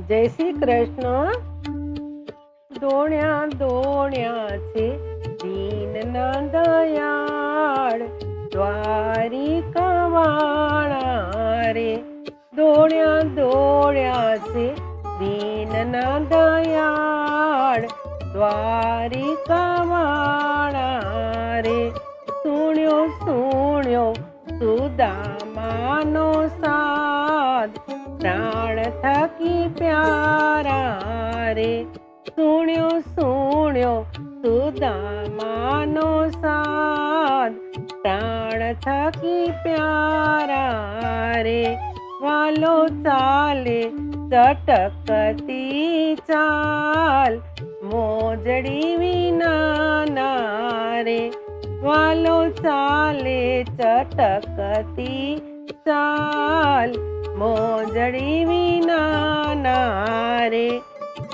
જય શ્રી કૃષ્ણ. દોણ્યા દોણ્યા છે દીનના દયાળ, દ્વારિકા વાળા રે. દોણ્યા દોણ્યા છે દીનના દયાળ, દ્વારિકા વાળા રે. સુણ્યો સુણ્યો સુદામાનો સાદ, પ્રાણ થકી પ્યારા રે. સુણ્યો સુણ્યો સુદામાનો સાદ, પ્રાણ થકી પ્યારા રે. વાલો ચાલે ચટકતી ચાલ, મોજડી વિના રે. વાલો ચાલે ચટકતી ચાલ, મોજડી વિના રે.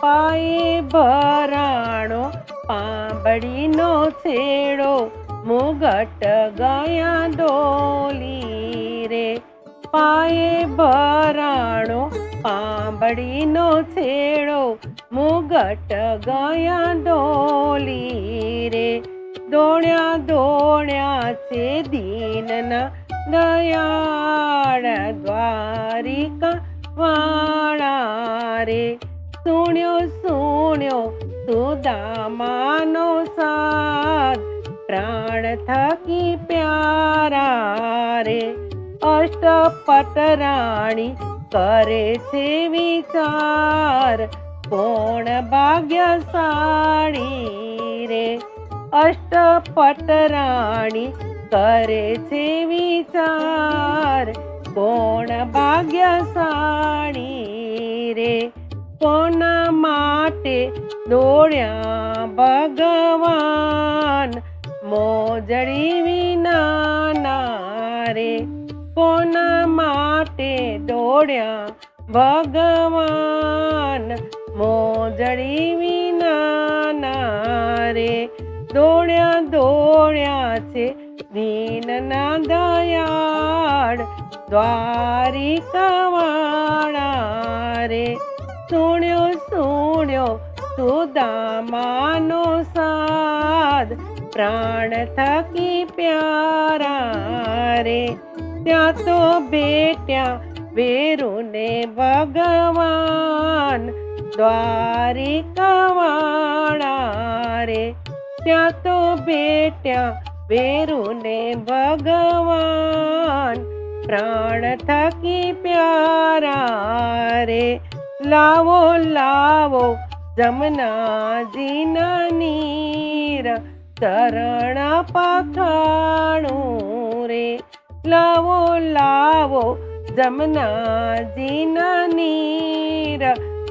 પાયે ભરાણો પાંબડીનો છેડો, મુગટ ગયા ડોલી રે. પાયે ભરાણો પાંબડીનો છેડો, મુગટ ગયા ડોલી રે. દોણ્યા દોણ્યા છે દીનના દયાળ, દ્વારિકા વાળા રે. સુણ્યો સુણ્યો સુદામાનો સાદ, પ્રાણ થકી પ્યારા રે. અષ્ટપટ રાણી કરે છે વિચાર, કોણ ભાગ્યશાળી રે. અષ્ટપટ રાણી કરે છે વિચાર, કોણ ભાગ્યશાળી રે. કોના માટે દોડ્યા ભગવાન, મોજડી વિના રે. કોના માટે દોડ્યા ભગવાન, મોજડી વિના રે. દોડ્યા દોડ્યા છે દીનના દયાળ, દ્વારિકા વાળા રે. સુણ્યો સુણ્યો સુદામાનો સાદ, પ્રાણ થકી પ્યારા રે. ત્યાં તો બેટ્યા વેરુને ભગવાન, દ્વારિકા વાળા રે. ત્યાં તો બેટ્યા વેરુને ભગવાન, પ્રાણ થકી પ્યારા રે. લાવો લાવો જમનાજીના નીર, ચરણ પખાણું રે. લાવો લાવો જમનાજીના નીર,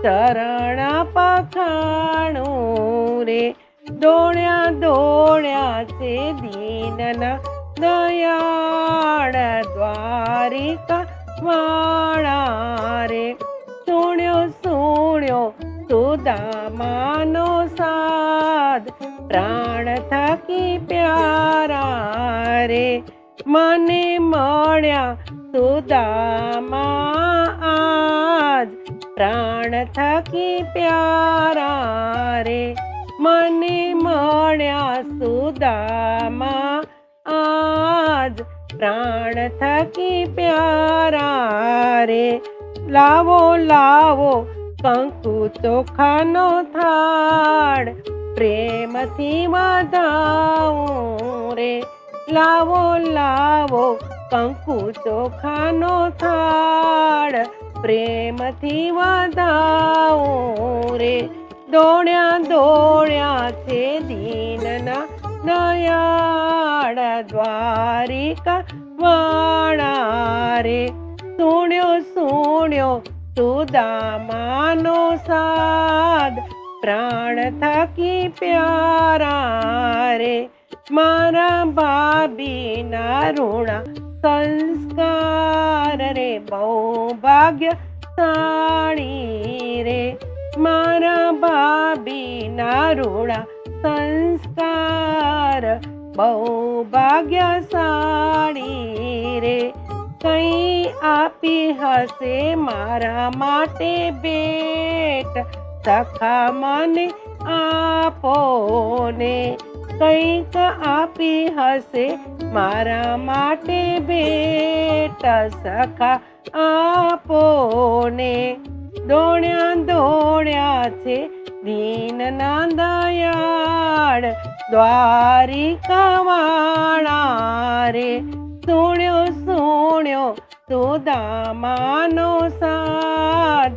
ચરણ પખાણું રે. દોણ્યા દોણ્યા છે દીનના દયાળ, દ્વારિકા વાળા રે. સુણ્યો સુણ્યો સુદામાનો સાદ, પ્રાણ થકી પ્યારા રે. મને મળ્યા સુદામા આજ, પ્રાણ થકી પ્યારા રે. મને મળ્યા સુદામા આજ, પ્રાણ થકી પ્યારા રે. લાવો લાવો કંકુ ચોખાનો થાળ, પ્રેમથી વધાવું રે. લાવો લાવો કંકુ ચોખાનો થાળ, પ્રેમથી વધાવું રે. દોણ્યા દોણ્યા છે દીનના દયાળ, દ્વારિકા વાળા રે. સુણ્યો સુણ્યો સુદામાનો સાદ, પ્રાણ થકી પ્યારા રે. મારા ભાભીના ઋણા સંસ્કાર રે, બહુ ભાગ્યશાળી રે. મારા ભાભીના ઋણા સંસ્કાર, બહુ ભાગ્યશાળી રે. કઈ આપ આપી હશે મારા માટે ભેટ, સખા મને આપો ને. કંઈક આપી હશે મારા માટે ભેટ, સખા આપો ને. દોડ્યા દોડ્યા છે દીનના દયાળ, દ્વારિકા વાળા રે. સુણ્યો સુણ્યો સુદામાનો સાદ,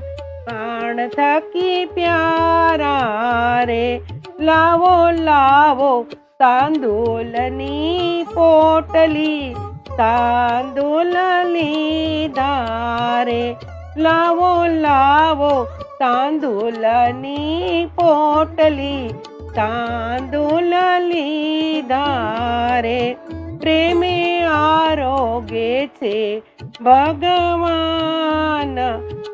પ્રાણ થકી પ્યારા રે. લાવો લાવો તાંદુલની પોટલી, તાંદુલ લીધા રે. લાવો લાવો તાંદુલની પોટલી, તાંદુલ લીધા રે. પ્રેમે આરોગે છે ભગવાન,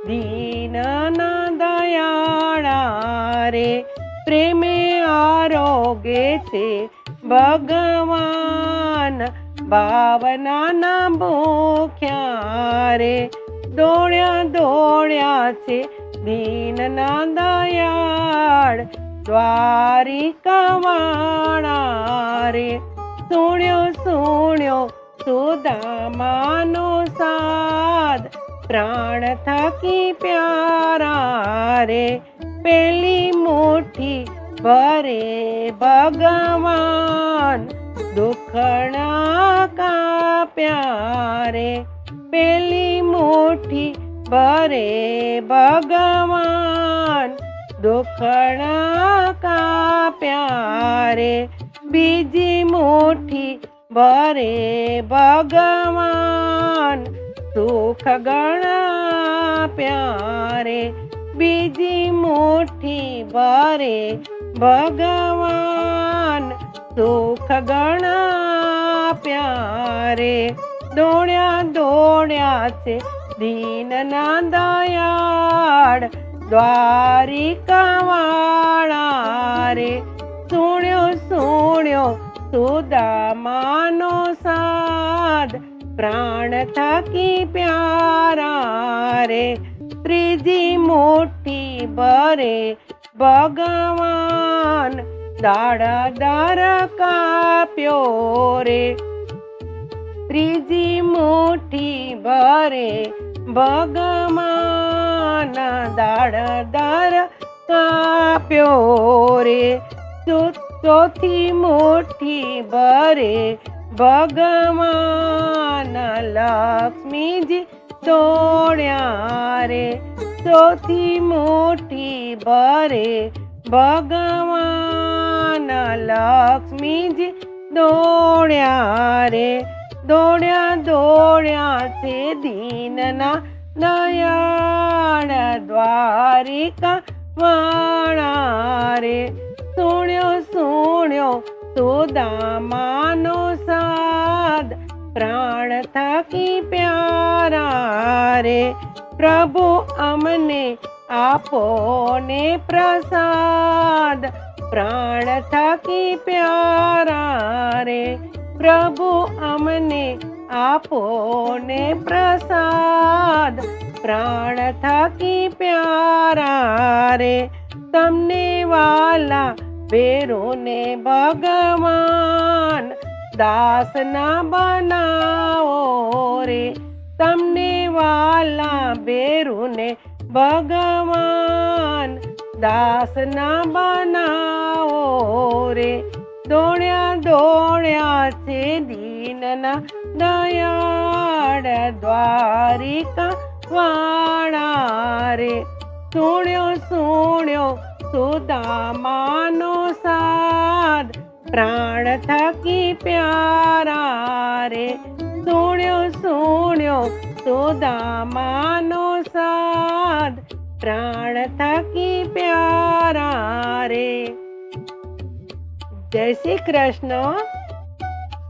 દીનના દયાળા રે. પ્રેમે આરોગે છે ભગવાન, ભાવનાના ભૂખ્યા રે. દોડ્યા દોડ્યા છે દીનના દયાળ, દ્વારિકા વાળા રે. સુણ્યો સુણ્યો સુદામાનો સાદ, પ્રાણ થકી પ્યારા રે. પેલી મુઠ્ઠી ભરે ભગવાન, દુખણા કાપ્યા રે. પેલી મુઠ્ઠી ભરે ભગવાન, દુખણા કાપ્યા રે. બીજી મુઠ્ઠી ભરે ભગવાન, સુખ ગણા પ્યારે. બીજી મુઠ્ઠી ભરે ભગવાન, સુખ ગણા પ્યારે. દોડ્યા દોડ્યા છે દીનના દયાળ, દ્વારિકા વાળા રે. સુણ્યો સુણ્યો સુદામાનો સાદ, પ્રાણ થકી પ્યારા રે. ત્રીજી મુઠ્ઠી ભરે ભગવાન, દાડા દર કાપ્યો રે. ત્રીજી મુઠ્ઠી ભરે ભગવાન, દાડા દર કાપ્યો રે. ચોથી મુઠ્ઠી ભરે ભગવાન, લક્ષ્મીજી દોડ્યા રે. ચોથી મુઠ્ઠી ભરે ભગવાન, લક્ષ્મીજી દોડ્યા રે. દોડ્યા દોડ્યા છે દીનના દયાળ, દ્વારિકા વાળા રે. સુણ્યો સુણ્યો સુદામાનો સાદ, પ્રાણ થકી પ્યારા રે. પ્રભુ અમને આપો ને પ્રસાદ, પ્રાણ થકી પ્યારા રે. પ્રભુ અમને આપો ને પ્રસાદ, પ્રાણ થકી પ્યારા રે. તમને વાલા બેરોને ભગવાન, દાસ ના બનાવો રે. તમને વાલા બેરુને ભગવાન, દાસ ના બનાવો રે. દોડ્યા દોડ્યા છે દીનના દયાળ, દ્વારિકા વાળા રે. સુણ્યો સુણ્યો સુદામાનો સાદ, પ્રાણ થકી પ્યારા રે. સુણ્યો સુણ્યો સુદામાનો સાદ, પ્રાણ થકી પ્યારા રે. જય શ્રી કૃષ્ણ.